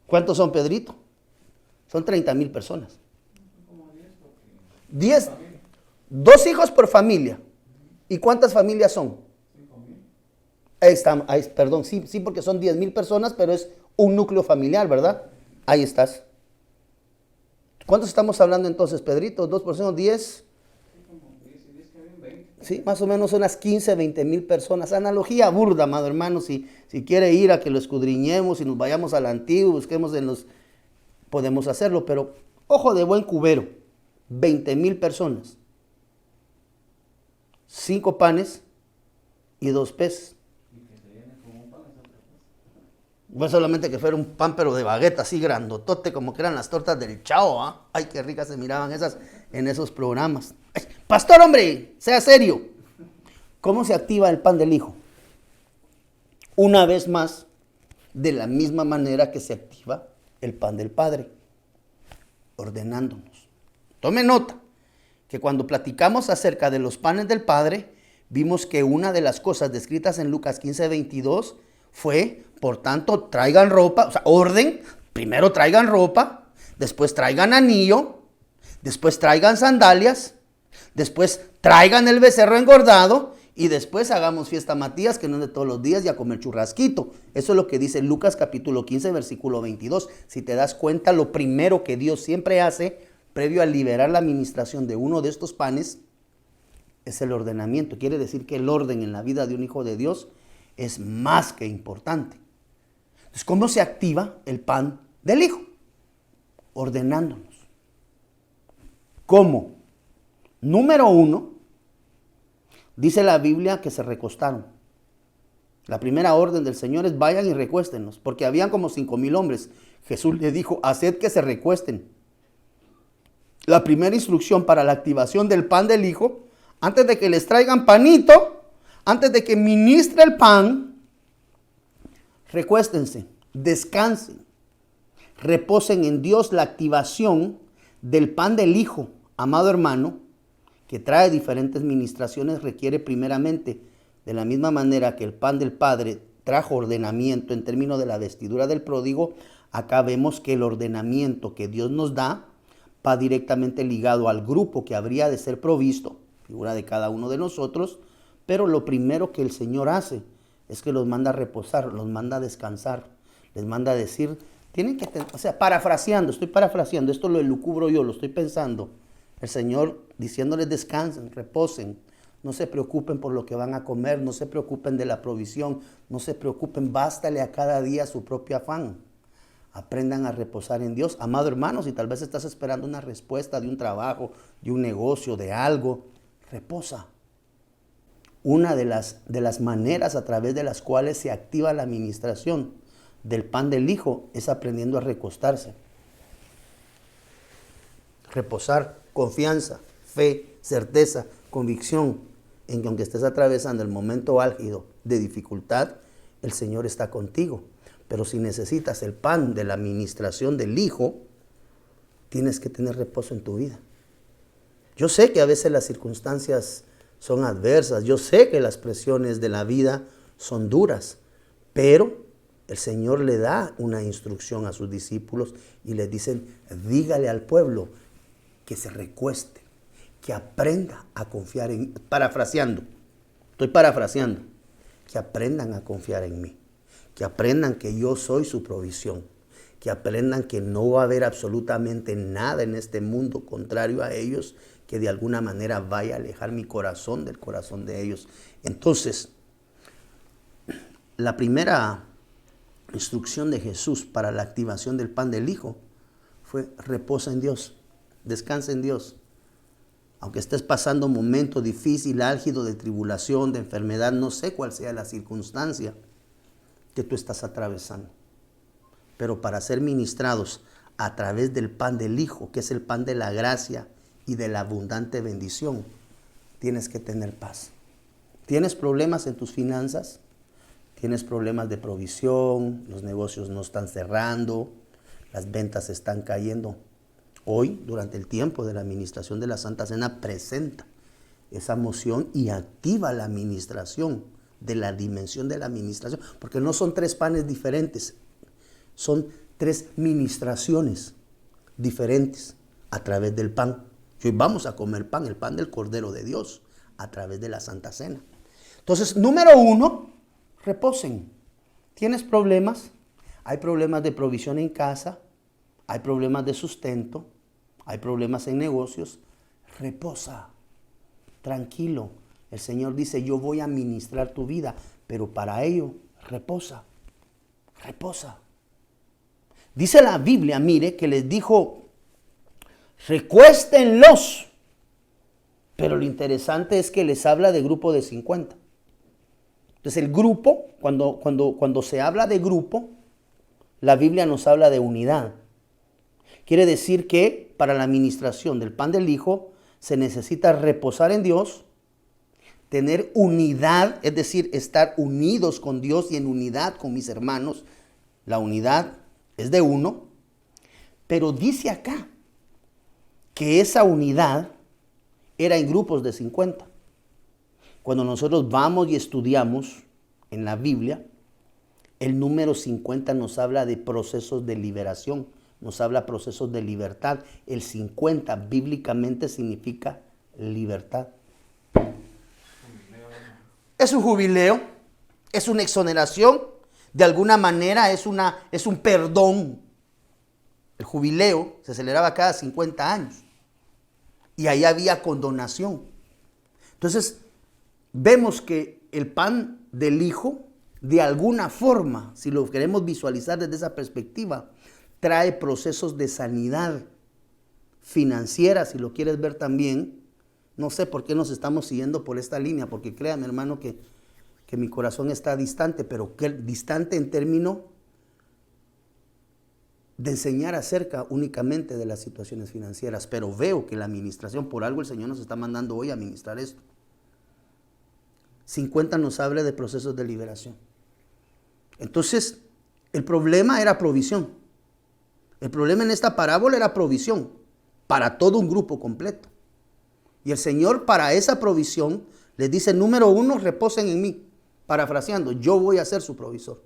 ¿Cuántos son, Pedrito? Son 30,000 personas. 10, 2 hijos por familia. ¿Y cuántas familias son? Perdón, sí, porque son 10,000 personas, pero es un núcleo familiar, ¿verdad? Ahí estás. ¿Cuántos estamos hablando entonces, Pedrito? 2 por 1, 10. Sí, más o menos unas 15, 20,000 personas. Analogía burda, amado hermano. Si quiere ir a que lo escudriñemos y nos vayamos al antiguo, busquemos podemos hacerlo, pero ojo de buen cubero. 20,000 personas. 5 panes y 2 peces. Bueno, solamente que fuera un pan, pero de bagueta, así grandotote, como que eran las tortas del Chao, ¿ah? Ay, qué ricas se miraban esas en esos programas. Ay, pastor, hombre, sea serio. ¿Cómo se activa el pan del Hijo? Una vez más, de la misma manera que se activa el pan del Padre, ordenándonos. Tome nota, que cuando platicamos acerca de los panes del Padre, vimos que una de las cosas descritas en Lucas 15:22 fue, por tanto, traigan ropa, o sea, orden, primero traigan ropa, después traigan anillo, después traigan sandalias, después traigan el becerro engordado y después hagamos fiesta Matías, que no es de todos los días, y a comer churrasquito. Eso es lo que dice Lucas capítulo 15, versículo 22. Si te das cuenta, lo primero que Dios siempre hace, previo a liberar la administración de uno de estos panes, es el ordenamiento. Quiere decir que el orden en la vida de un hijo de Dios es más que importante. Entonces, ¿cómo se activa el pan del Hijo? Ordenándonos. ¿Cómo? Número 1, dice la Biblia que se recostaron. La primera orden del Señor es vayan y recuéstenos, porque habían como 5,000 hombres. Jesús les dijo, haced que se recuesten. La primera instrucción para la activación del pan del Hijo, antes de que les traigan panito, antes de que ministre el pan, recuéstense, descansen, reposen en Dios. La activación del pan del Hijo, amado hermano, que trae diferentes ministraciones, requiere primeramente, de la misma manera que el pan del Padre trajo ordenamiento en términos de la vestidura del pródigo, acá vemos que el ordenamiento que Dios nos da va directamente ligado al grupo que habría de ser provisto, figura de cada uno de nosotros. Pero lo primero que el Señor hace es que los manda a reposar, los manda a descansar, les manda a decir, tienen que tener, estoy parafraseando, esto lo elucubro yo, lo estoy pensando. El Señor diciéndoles descansen, reposen, no se preocupen por lo que van a comer, no se preocupen de la provisión, no se preocupen, bástale a cada día su propio afán. Aprendan a reposar en Dios. Amado hermano, si tal vez estás esperando una respuesta de un trabajo, de un negocio, de algo, reposa. Una de las maneras a través de las cuales se activa la administración del pan del Hijo es aprendiendo a recostarse. Reposar, confianza, fe, certeza, convicción en que aunque estés atravesando el momento álgido de dificultad, el Señor está contigo. Pero si necesitas el pan de la administración del Hijo, tienes que tener reposo en tu vida. Yo sé que a veces las circunstancias son adversas, yo sé que las presiones de la vida son duras, pero el Señor le da una instrucción a sus discípulos y les dicen, dígale al pueblo que se recueste, que aprenda a confiar en mí. Estoy parafraseando, que aprendan a confiar en mí, que aprendan que yo soy su provisión, que aprendan que no va a haber absolutamente nada en este mundo contrario a ellos que de alguna manera vaya a alejar mi corazón del corazón de ellos. Entonces, la primera instrucción de Jesús para la activación del pan del Hijo fue reposa en Dios, descansa en Dios. Aunque estés pasando un momento difícil, álgido, de tribulación, de enfermedad, no sé cuál sea la circunstancia que tú estás atravesando. Pero para ser ministrados a través del pan del Hijo, que es el pan de la gracia y de la abundante bendición, tienes que tener paz. ¿Tienes problemas en tus finanzas? ¿Tienes problemas de provisión? Los negocios no están cerrando, las ventas están cayendo. Hoy, durante el tiempo de la administración de la Santa Cena, presenta esa moción y activa la administración de la dimensión de la administración, porque no son 3 panes diferentes, son 3 ministraciones diferentes a través del pan. Y hoy vamos a comer pan, el pan del Cordero de Dios, a través de la Santa Cena. Entonces, número 1, reposen. ¿Tienes problemas? Hay problemas de provisión en casa, hay problemas de sustento, hay problemas en negocios. Reposa, tranquilo. El Señor dice, yo voy a ministrar tu vida, pero para ello, reposa, reposa. Dice la Biblia, mire, que les dijo, recuéstenlos. Pero lo interesante es que les habla de grupo de 50. Entonces el grupo, cuando se habla de grupo, la Biblia nos habla de unidad. Quiere decir que para la administración del pan del Hijo se necesita reposar en Dios, tener unidad, es decir, estar unidos con Dios y en unidad con mis hermanos. La unidad es de uno, pero dice acá que esa unidad era en grupos de 50. Cuando nosotros vamos y estudiamos en la Biblia, el número 50 nos habla de procesos de liberación, nos habla de procesos de libertad. El 50 bíblicamente significa libertad. Es un jubileo, es una exoneración, de alguna manera es un perdón. El jubileo se celebraba cada 50 años y ahí había condonación. Entonces, vemos que el pan del Hijo, de alguna forma, si lo queremos visualizar desde esa perspectiva, trae procesos de sanidad financiera, si lo quieres ver también. No sé por qué nos estamos siguiendo por esta línea, porque créame, hermano, que mi corazón está distante, pero que distante en términos de enseñar acerca únicamente de las situaciones financieras. Pero veo que la administración, por algo el Señor nos está mandando hoy a administrar esto. 50 nos habla de procesos de liberación. Entonces, el problema era provisión. El problema en esta parábola era provisión para todo un grupo completo. Y el Señor, para esa provisión, les dice, número 1, reposen en mí. Parafraseando, yo voy a ser su provisor.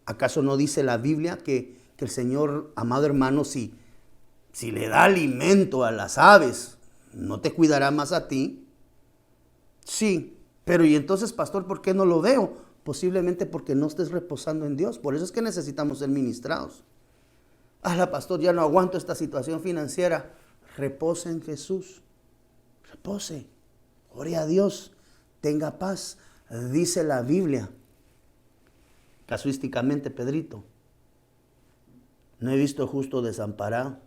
¿Acaso no dice la Biblia que el Señor, amado hermano, si le da alimento a las aves, no te cuidará más a ti? Sí, pero ¿y entonces, pastor, por qué no lo veo? Posiblemente porque no estés reposando en Dios. Por eso es que necesitamos ser ministrados. Pastor, ya no aguanto esta situación financiera. Repose en Jesús. Repose. Ore a Dios. Tenga paz. Dice la Biblia. Casuísticamente, Pedrito. No he visto justo desamparado.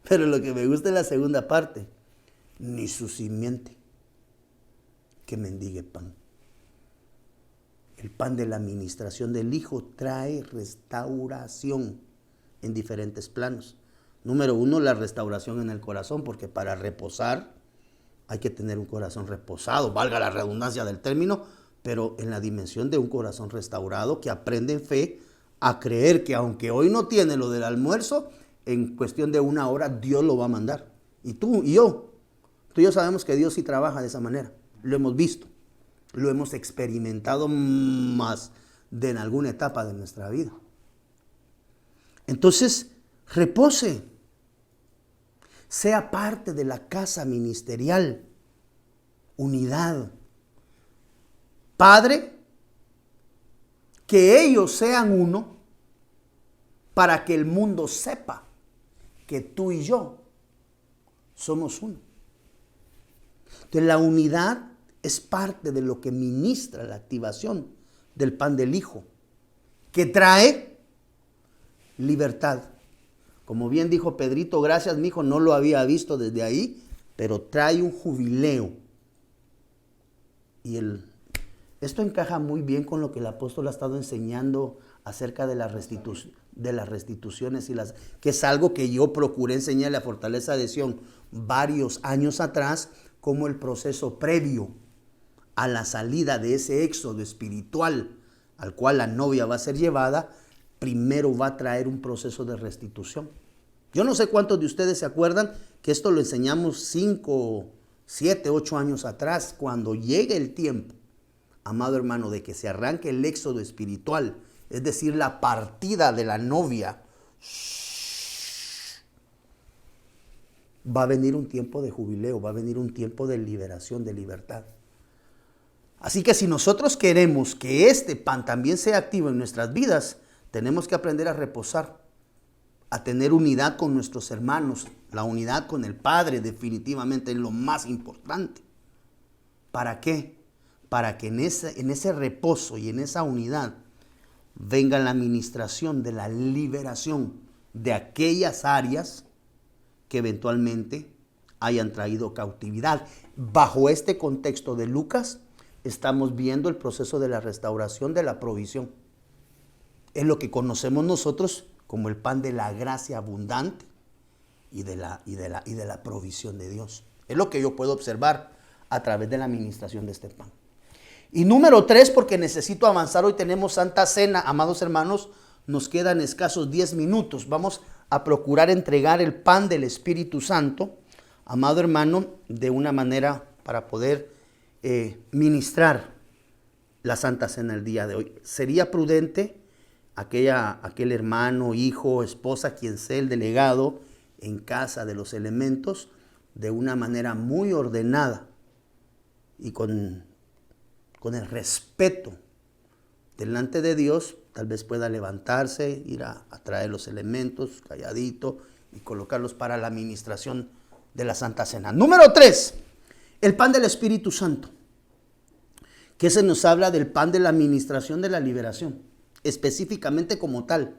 Pero lo que me gusta es la segunda parte. Ni su simiente que mendigue pan. El pan de la administración del Hijo trae restauración en diferentes planos. Número 1, la restauración en el corazón, porque para reposar hay que tener un corazón reposado, valga la redundancia del término, pero en la dimensión de un corazón restaurado que aprende en fe a creer que aunque hoy no tiene lo del almuerzo, en cuestión de 1 hora Dios lo va a mandar. Y tú y yo sabemos que Dios sí trabaja de esa manera, lo hemos visto. Lo hemos experimentado más de en alguna etapa de nuestra vida. Entonces, repose. Sea parte de la casa ministerial. Unidad. Padre, que ellos sean uno para que el mundo sepa que tú y yo somos uno. Entonces, la unidad es parte de lo que ministra la activación del pan del Hijo, que trae libertad. Como bien dijo Pedrito, gracias, mijo, no lo había visto desde ahí, pero trae un jubileo. Y esto encaja muy bien con lo que el apóstol ha estado enseñando acerca de las restituciones, que es algo que yo procuré enseñarle a Fortaleza de Sion varios años atrás, como el proceso previo a la salida de ese éxodo espiritual al cual la novia va a ser llevada, primero va a traer un proceso de restitución. Yo no sé cuántos de ustedes se acuerdan que esto lo enseñamos 5, 7, 8 años atrás. Cuando llegue el tiempo, amado hermano, de que se arranque el éxodo espiritual, es decir, la partida de la novia, va a venir un tiempo de jubileo, va a venir un tiempo de liberación, de libertad. Así que si nosotros queremos que este pan también sea activo en nuestras vidas, tenemos que aprender a reposar, a tener unidad con nuestros hermanos. La unidad con el Padre definitivamente es lo más importante. ¿Para qué? Para que en ese reposo y en esa unidad venga la administración de la liberación de aquellas áreas que eventualmente hayan traído cautividad. Bajo este contexto de Lucas, estamos viendo el proceso de la restauración de la provisión. Es lo que conocemos nosotros como el pan de la gracia abundante y de la provisión de Dios. Es lo que yo puedo observar a través de la administración de este pan. Y número 3, porque necesito avanzar, hoy tenemos Santa Cena, amados hermanos, nos quedan escasos 10 minutos. Vamos a procurar entregar el pan del Espíritu Santo, amado hermano, de una manera para poder ministrar la Santa Cena el día de hoy. Sería prudente aquel hermano, hijo, esposa, quien sea el delegado en casa de los elementos, de una manera muy ordenada y con el respeto delante de Dios, tal vez pueda levantarse, ir a traer los elementos calladito y colocarlos para la administración de la Santa Cena. Número 3, el pan del Espíritu Santo, que se nos habla del pan de la administración de la liberación, específicamente como tal.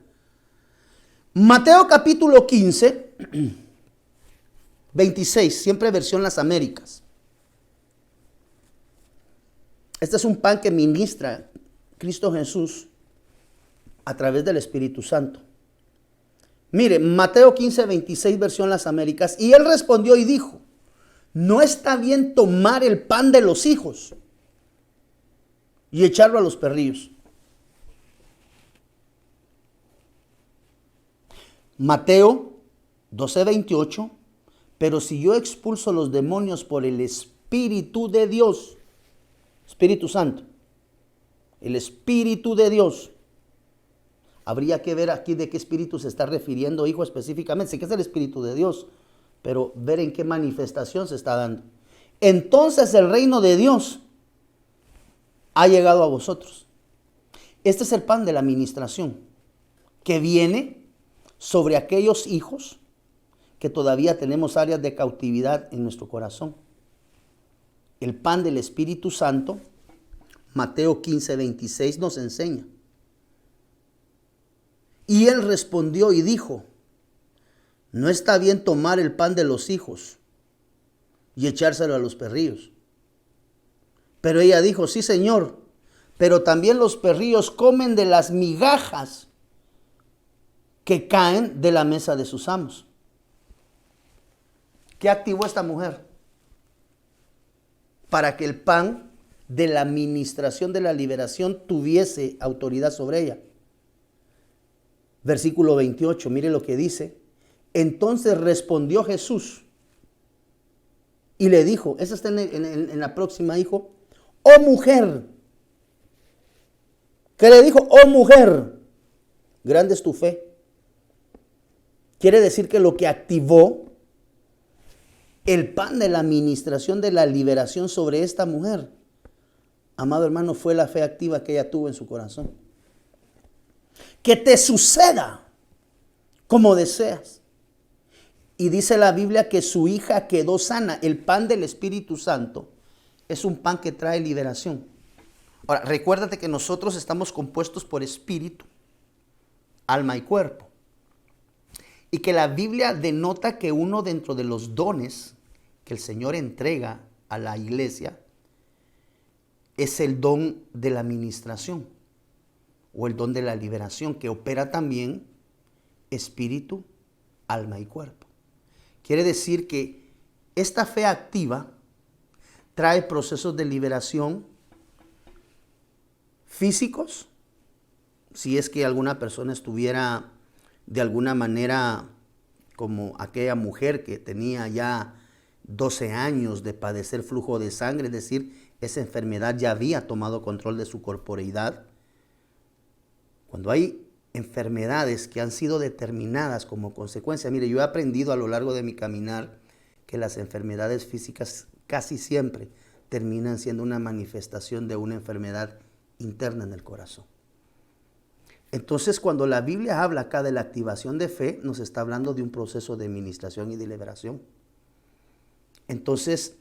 Mateo capítulo 15, 26, siempre versión Las Américas. Este es un pan que ministra Cristo Jesús a través del Espíritu Santo. Mire, Mateo 15, 26, versión Las Américas. Y él respondió y dijo: no está bien tomar el pan de los hijos y echarlo a los perrillos. Mateo 12, 28. Pero si yo expulso los demonios por el Espíritu de Dios, Espíritu Santo, el Espíritu de Dios, habría que ver aquí de qué espíritu se está refiriendo, hijo, específicamente. Sé que es el Espíritu de Dios, pero ver en qué manifestación se está dando. Entonces el reino de Dios ha llegado a vosotros. Este es el pan de la administración que viene sobre aquellos hijos que todavía tenemos áreas de cautividad en nuestro corazón. El pan del Espíritu Santo, Mateo 15, 26 nos enseña. Y él respondió y dijo: no está bien tomar el pan de los hijos y echárselo a los perrillos. Pero ella dijo: sí, Señor, pero también los perrillos comen de las migajas que caen de la mesa de sus amos. ¿Qué activó esta mujer? Para que el pan de la administración de la liberación tuviese autoridad sobre ella. Versículo 28, mire lo que dice. Entonces respondió Jesús y le dijo, esa está en la próxima, hijo: oh mujer. ¿Qué le dijo? Oh mujer, grande es tu fe. Quiere decir que lo que activó el pan de la administración de la liberación sobre esta mujer, amado hermano, fue la fe activa que ella tuvo en su corazón. Que te suceda como deseas. Y dice la Biblia que su hija quedó sana. El pan del Espíritu Santo es un pan que trae liberación. Ahora, recuérdate que nosotros estamos compuestos por espíritu, alma y cuerpo. y que la Biblia denota que uno dentro de los dones que el Señor entrega a la iglesia es el don de la administración o el don de la liberación, que opera también espíritu, alma y cuerpo. Quiere decir que esta fe activa trae procesos de liberación físicos, si es que alguna persona estuviera de alguna manera como aquella mujer que tenía ya 12 años de padecer flujo de sangre, es decir, esa enfermedad ya había tomado control de su corporeidad. Cuando hay enfermedades que han sido determinadas como consecuencia, mire, yo he aprendido a lo largo de mi caminar que las enfermedades físicas casi siempre terminan siendo una manifestación de una enfermedad interna en el corazón. Entonces, cuando la Biblia habla acá de la activación de fe, nos está hablando de un proceso de administración y de liberación. Entonces,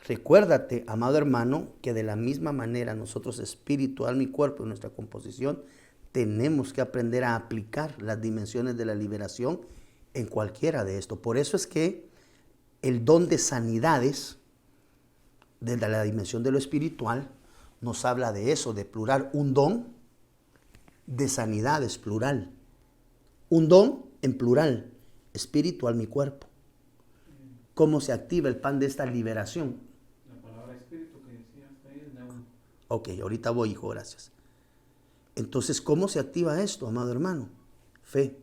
recuérdate, amado hermano, que de la misma manera nosotros, espíritu, alma y cuerpo, en nuestra composición, tenemos que aprender a aplicar las dimensiones de la liberación en cualquiera de esto. Por eso es que el don de sanidades, desde la dimensión de lo espiritual, nos habla de eso, de plural, un don de sanidades, plural. Un don en plural, espíritu, alma y cuerpo. ¿Cómo se activa el pan de esta liberación? La palabra espíritu que decías ahí es neuma. Ok, ahorita voy, hijo, gracias. Entonces, ¿cómo se activa esto, amado hermano? Fe.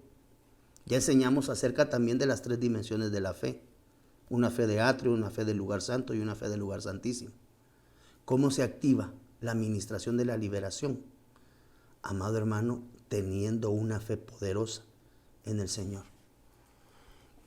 Ya enseñamos acerca también de las 3 dimensiones de la fe. Una fe de atrio, una fe del lugar santo y una fe del lugar santísimo. ¿Cómo se activa la administración de la liberación? Amado hermano, teniendo una fe poderosa en el Señor.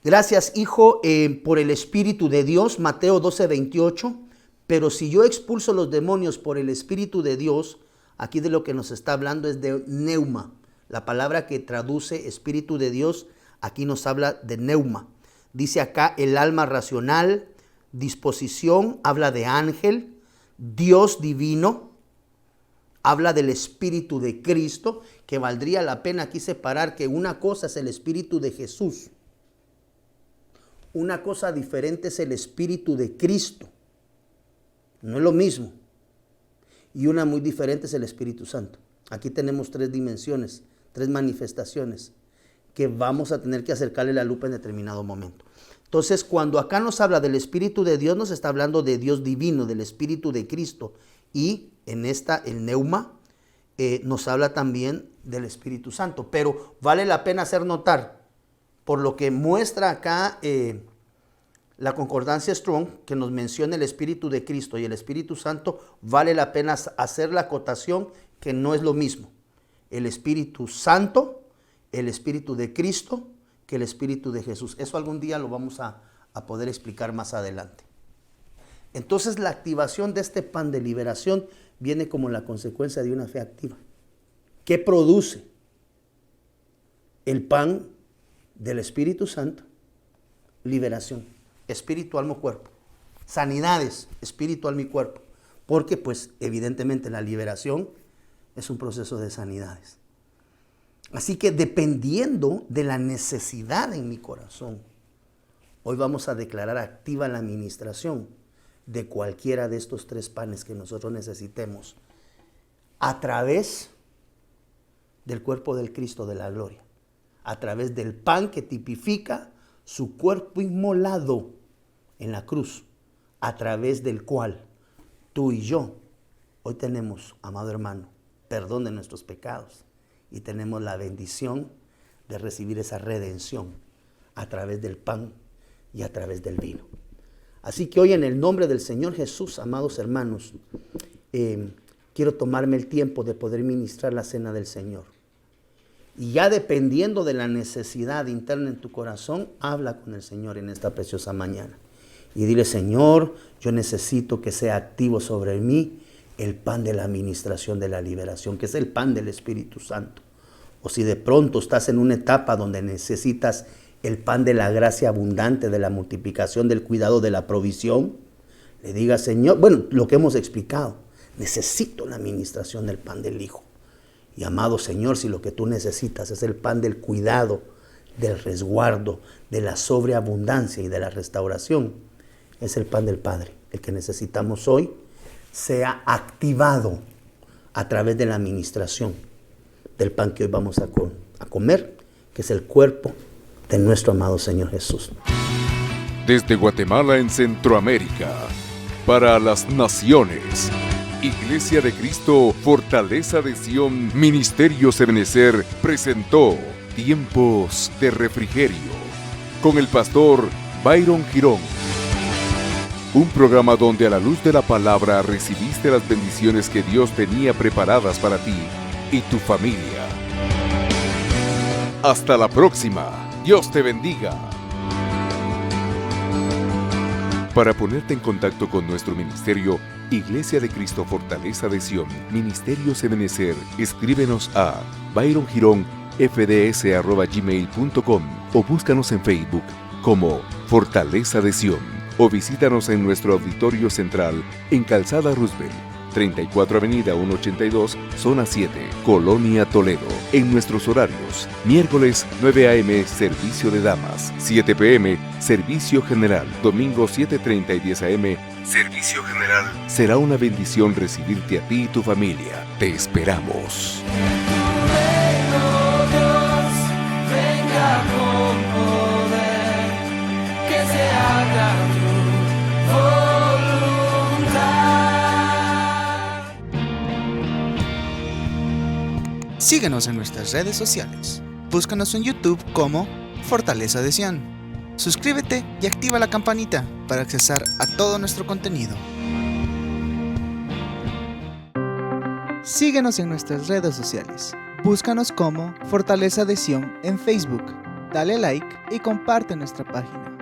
Gracias, hijo, por el Espíritu de Dios, Mateo 12:28. Pero si yo expulso los demonios por el Espíritu de Dios, aquí de lo que nos está hablando es de neuma. La palabra que traduce Espíritu de Dios, aquí nos habla de neuma. Dice acá el alma racional, disposición, habla de ángel, Dios divino, habla del Espíritu de Cristo, que valdría la pena aquí separar que una cosa es el Espíritu de Jesús. Una cosa diferente es el Espíritu de Cristo. No es lo mismo. Y una muy diferente es el Espíritu Santo. Aquí tenemos 3 dimensiones, 3 manifestaciones que vamos a tener que acercarle la lupa en determinado momento. Entonces, cuando acá nos habla del Espíritu de Dios, nos está hablando de Dios divino, del Espíritu de Cristo. Y en esta, el neuma, nos habla también del Espíritu Santo. Pero vale la pena hacer notar, por lo que muestra acá la concordancia Strong, que nos menciona el Espíritu de Cristo y el Espíritu Santo, vale la pena hacer la acotación que no es lo mismo el Espíritu Santo, el Espíritu de Cristo, que el Espíritu de Jesús. Eso algún día lo vamos a poder explicar más adelante. Entonces, la activación de este pan de liberación viene como la consecuencia de una fe activa. ¿Qué produce? El pan del Espíritu Santo, liberación, espíritu, alma, cuerpo. Sanidades, espíritu, alma y cuerpo. Porque, pues, evidentemente la liberación es un proceso de sanidades. Así que dependiendo de la necesidad en mi corazón, hoy vamos a declarar activa la administración de cualquiera de estos 3 panes que nosotros necesitemos a través del cuerpo del Cristo de la gloria, a través del pan que tipifica su cuerpo inmolado en la cruz, a través del cual tú y yo hoy tenemos, amado hermano, perdón de nuestros pecados y tenemos la bendición de recibir esa redención a través del pan y a través del vino. Así que hoy, en el nombre del Señor Jesús, amados hermanos, quiero tomarme el tiempo de poder ministrar la cena del Señor. Y ya dependiendo de la necesidad interna en tu corazón, habla con el Señor en esta preciosa mañana. Y dile: Señor, yo necesito que sea activo sobre mí el pan de la administración de la liberación, que es el pan del Espíritu Santo. O si de pronto estás en una etapa donde necesitas el pan de la gracia abundante, de la multiplicación, del cuidado, de la provisión, le diga: Señor, bueno, lo que hemos explicado, necesito la administración del pan del Hijo. Y amado Señor, si lo que tú necesitas es el pan del cuidado, del resguardo, de la sobreabundancia y de la restauración, es el pan del Padre, el que necesitamos hoy, sea activado a través de la administración del pan que hoy vamos a comer, que es el cuerpo de nuestro amado Señor Jesús. Desde Guatemala en Centroamérica, para las naciones, Iglesia de Cristo, Fortaleza de Sion, Ministerios Ebenecer, presentó Tiempos de Refrigerio, con el pastor Byron Girón. Un programa donde a la luz de la palabra recibiste las bendiciones que Dios tenía preparadas para ti y tu familia. Hasta la próxima. Dios te bendiga. Para ponerte en contacto con nuestro ministerio, Iglesia de Cristo Fortaleza de Sion, Ministerios Ebenecer, escríbenos a byrongironfds@gmail.com o búscanos en Facebook como Fortaleza de Sion o visítanos en nuestro auditorio central en Calzada Roosevelt, 34 Avenida 182, Zona 7, Colonia Toledo. En nuestros horarios: miércoles 9 a.m. servicio de damas, 7 p.m. servicio general, domingo 7:30 y 10 a.m. servicio general. Será una bendición recibirte a ti y tu familia. Te esperamos. Síguenos en nuestras redes sociales. Búscanos en YouTube como Fortaleza de Sion. Suscríbete y activa la campanita para accesar a todo nuestro contenido. Síguenos en nuestras redes sociales. Búscanos como Fortaleza de Sion en Facebook. Dale like y comparte nuestra página.